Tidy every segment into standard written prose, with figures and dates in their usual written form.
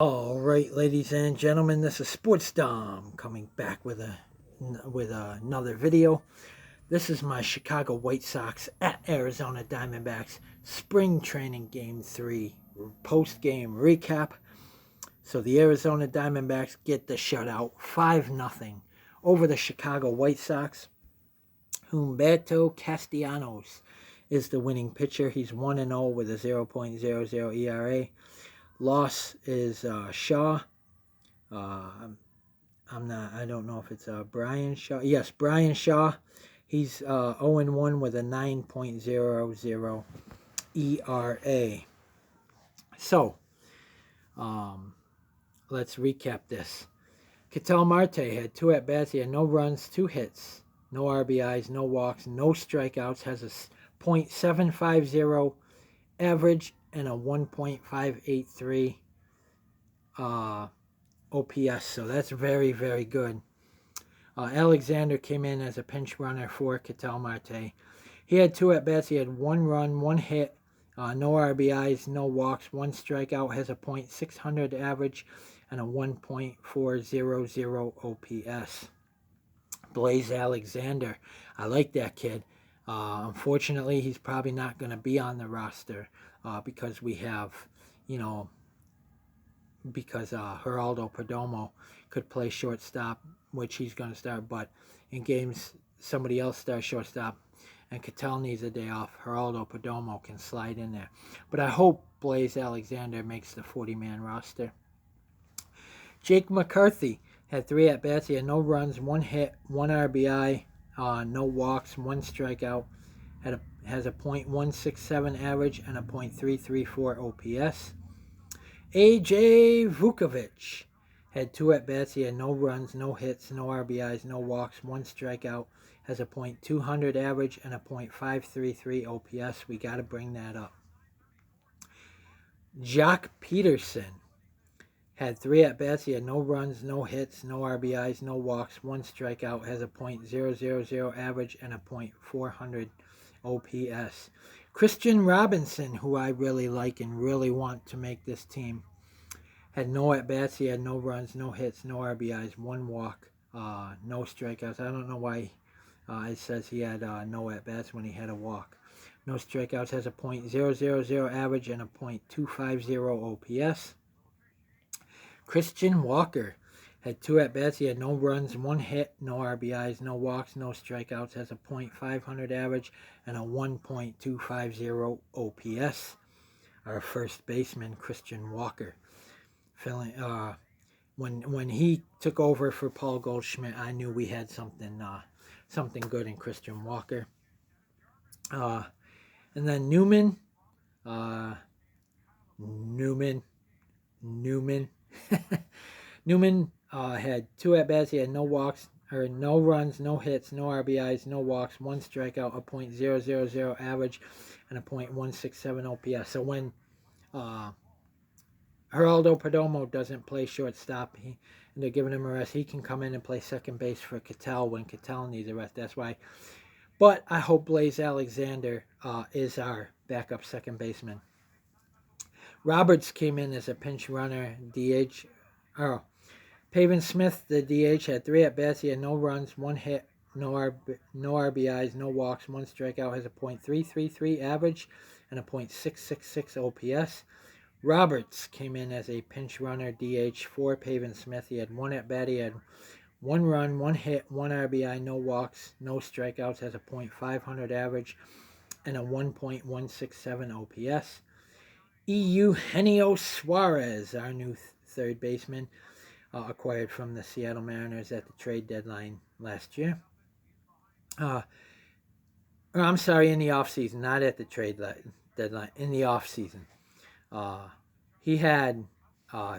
All right, ladies and gentlemen, this is Sports Dom coming back with another video. This is my Chicago White Sox at Arizona Diamondbacks spring training game 3 post-game recap. So the Arizona Diamondbacks get the shutout 5-0 over the Chicago White Sox. Humberto Castellanos is the winning pitcher. He's 1-0 with a 0.00 ERA. Loss is Shaw. I don't know if it's Brian Shaw. Yes, Brian Shaw. He's 0-1 with a 9.00 ERA. So, let's recap this. Ketel Marte had 2 at-bats. He had no runs, 2 hits, no RBIs, no walks, no strikeouts. Has a .750 average and a 1.583 OPS. So that's very, very good. Alexander came in as a pinch runner for Ketel Marte. He had 2 at-bats. He had 1 run, 1 hit, no RBIs, no walks, 1 strikeout. Has a .600 average and a 1.400 OPS. Blaze Alexander. I like that kid. Unfortunately, he's probably not going to be on the roster because we have, because Geraldo Perdomo could play shortstop, which he's going to start, but in games somebody else starts shortstop and Ketel needs a day off, Geraldo Perdomo can slide in there. But I hope Blaze Alexander makes the 40-man roster. Jake McCarthy had 3 at-bats. He had no runs, 1 hit, 1 RBI, no walks, 1 strikeout. Has a .167 average and a .334 OPS. A.J. Vukovic had 2 at-bats. He had no runs, no hits, no RBIs, no walks, 1 strikeout. Has a .200 average and a .533 OPS. We got to bring that up. Jock Peterson had 3 at-bats. He had no runs, no hits, no RBIs, no walks, 1 strikeout. Has a .000 average and a .400 OPS. Christian Robinson, who I really like and really want to make this team, had no at-bats. He had no runs, no hits, no RBIs, 1 walk, no strikeouts. I don't know why it says he had no at-bats when he had a walk. No strikeouts. Has a .000 average and a .250 OPS. Christian Walker had 2 at-bats. He had no runs, 1 hit, no RBIs, no walks, no strikeouts. Has a .500 average and a 1.250 OPS. Our first baseman, Christian Walker. When he took over for Paul Goldschmidt, I knew we had something good in Christian Walker. And then Newman had 2 at-bats. He had no walks, or no runs, no hits, no RBIs, no walks, 1 strikeout, a .000 average, and a .167 OPS. So when Geraldo Perdomo doesn't play shortstop, and they're giving him a rest, he can come in and play second base for Ketel when Ketel needs a rest. That's why. But I hope Blaze Alexander is our backup second baseman. Roberts came in as a pinch runner, DH. Pavin Smith, the DH, had 3 at-bats. He had no runs, 1 hit, no RBIs, no walks, 1 strikeout. Has a .333 average and a .666 OPS. Roberts came in as a pinch runner, DH, for Pavin Smith. He had 1 at-bat. He had 1 run, 1 hit, 1 RBI, no walks, no strikeouts. Has a .500 average and a 1.167 OPS. Eugenio Suarez, our new third baseman, acquired from the Seattle Mariners at the trade deadline last year. I'm sorry, in the offseason, not at the trade deadline, in the offseason. He had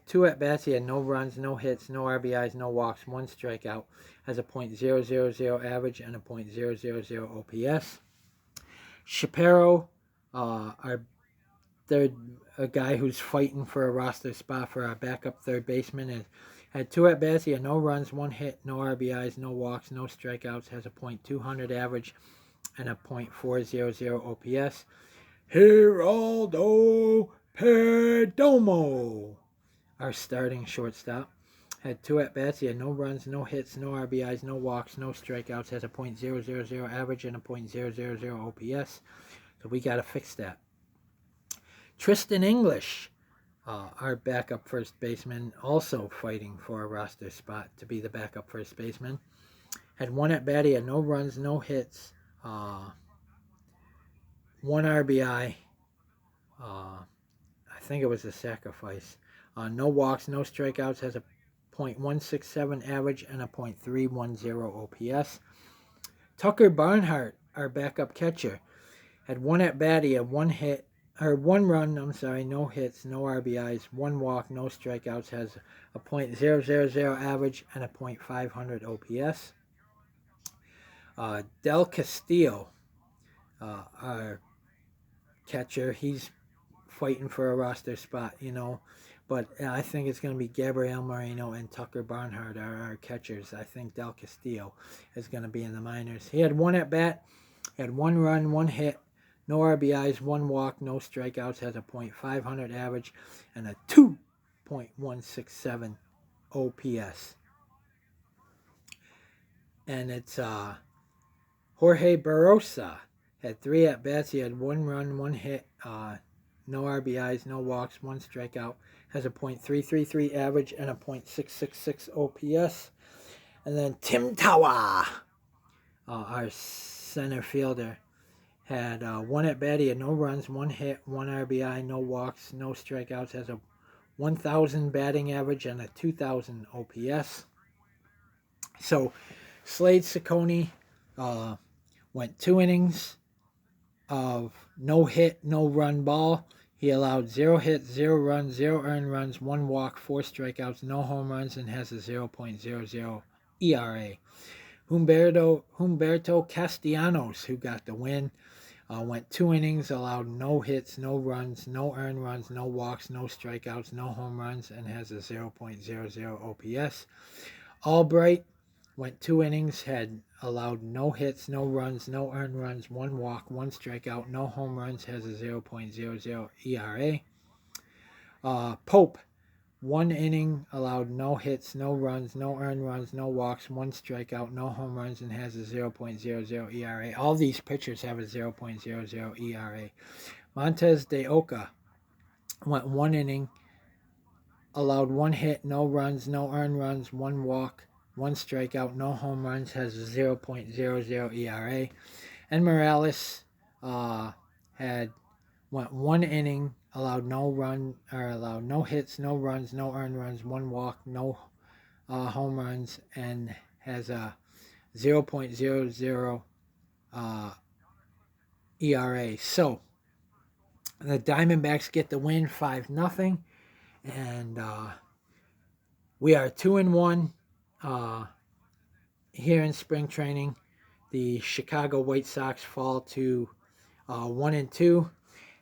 2 at-bats. He had no runs, no hits, no RBIs, no walks, 1 strikeout. Has a .000 average and a .000 OPS. Shapiro, our a guy who's fighting for a roster spot for our backup third baseman, had 2 at-bats. He had no runs, 1 hit, no RBIs, no walks, no strikeouts. Has a .200 average and a .400 OPS. Geraldo Perdomo, our starting shortstop. Had 2 at-bats. He had no runs, no hits, no RBIs, no walks, no strikeouts. Has a .000 average and a .000 OPS. So we got to fix that. Tristan English, our backup first baseman, also fighting for a roster spot to be the backup first baseman. Had 1 at-bat. He had no runs, no hits, 1 RBI. I think it was a sacrifice. No walks, no strikeouts. Has a .167 average and a .310 OPS. Tucker Barnhart, our backup catcher, had 1 at-bat. He had 1 run, no hits, no RBIs, 1 walk, no strikeouts. Has a .000 average and a .500 OPS. Del Castillo, our catcher, he's fighting for a roster spot, but I think it's going to be Gabriel Moreno and Tucker Barnhart are our catchers. I think Del Castillo is going to be in the minors. He had 1 at-bat, had 1 run, 1 hit, no RBIs, 1 walk, no strikeouts. Has a .500 average and a 2.167 OPS. And it's Jorge Barosa. Had 3 at-bats. He had 1 run, 1 hit, no RBIs, no walks, 1 strikeout. Has a .333 average and a .666 OPS. And then Tim Tawa, our center fielder, had 1 at-bat. He had no runs, 1 hit, 1 RBI, no walks, no strikeouts. Has a 1,000 batting average and a 2,000 OPS. So Slade Ciccone went 2 innings of no hit, no run ball. He allowed 0 hits, 0 runs, 0 earned runs, 1 walk, 4 strikeouts, no home runs, and has a 0.00 ERA. Humberto Castellanos, who got the win, went 2 innings, allowed no hits, no runs, no earned runs, no walks, no strikeouts, no home runs, and has a 0.00 OPS. Albright went 2 innings, had allowed no hits, no runs, no earned runs, 1 walk, 1 strikeout, no home runs, has a 0.00 ERA. Pope, 1 inning, allowed no hits, no runs, no earned runs, no walks, 1 strikeout, no home runs, and has a 0.00 ERA. All these pitchers have a 0.00 ERA. Montez de Oca went 1 inning, allowed 1 hit, no runs, no earned runs, 1 walk, 1 strikeout, no home runs, has a 0.00 ERA. And Morales went 1 inning, allowed no hits, no runs, no earned runs, 1 walk, no home runs, and has a 0.00 ERA. So the Diamondbacks get the win 5-0, and we are 2-1. Here in spring training. The Chicago White Sox fall to 1-2,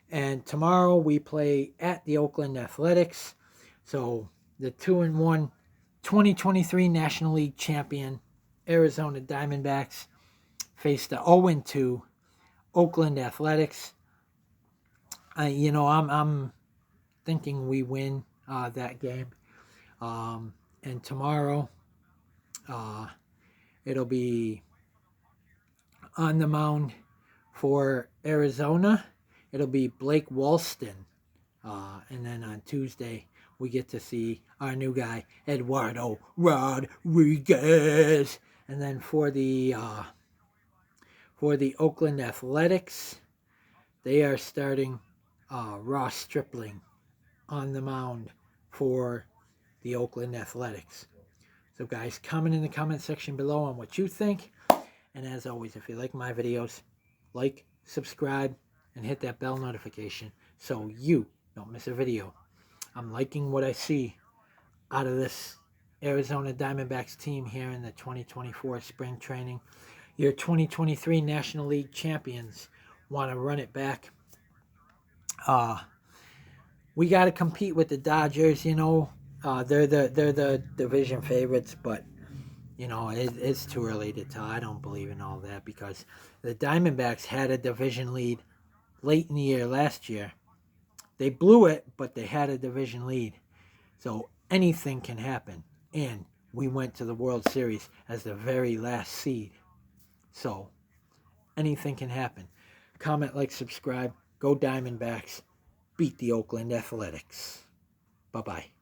and tomorrow we play at the Oakland Athletics. So the 2-1 2023 National League champion Arizona Diamondbacks face the 0-2 Oakland Athletics. I'm thinking we win that game, and tomorrow. It'll be on the mound for Arizona. It'll be Blake Walston. And then on Tuesday, we get to see our new guy, Eduardo Rodriguez. And then for the Oakland Athletics, they are starting Ross Stripling on the mound for the Oakland Athletics. So guys, comment in the comment section below on what you think. And as always, if you like my videos, like, subscribe, and hit that bell notification so you don't miss a video. I'm liking what I see out of this Arizona Diamondbacks team here in the 2024 spring training. Your 2023 National League champions want to run it back. We got to compete with the Dodgers, They're the division favorites, but it's too early to tell. I don't believe in all that because the Diamondbacks had a division lead late in the year last year. They blew it, but they had a division lead. So anything can happen. And we went to the World Series as the very last seed. So anything can happen. Comment, like, subscribe. Go Diamondbacks. Beat the Oakland Athletics. Bye-bye.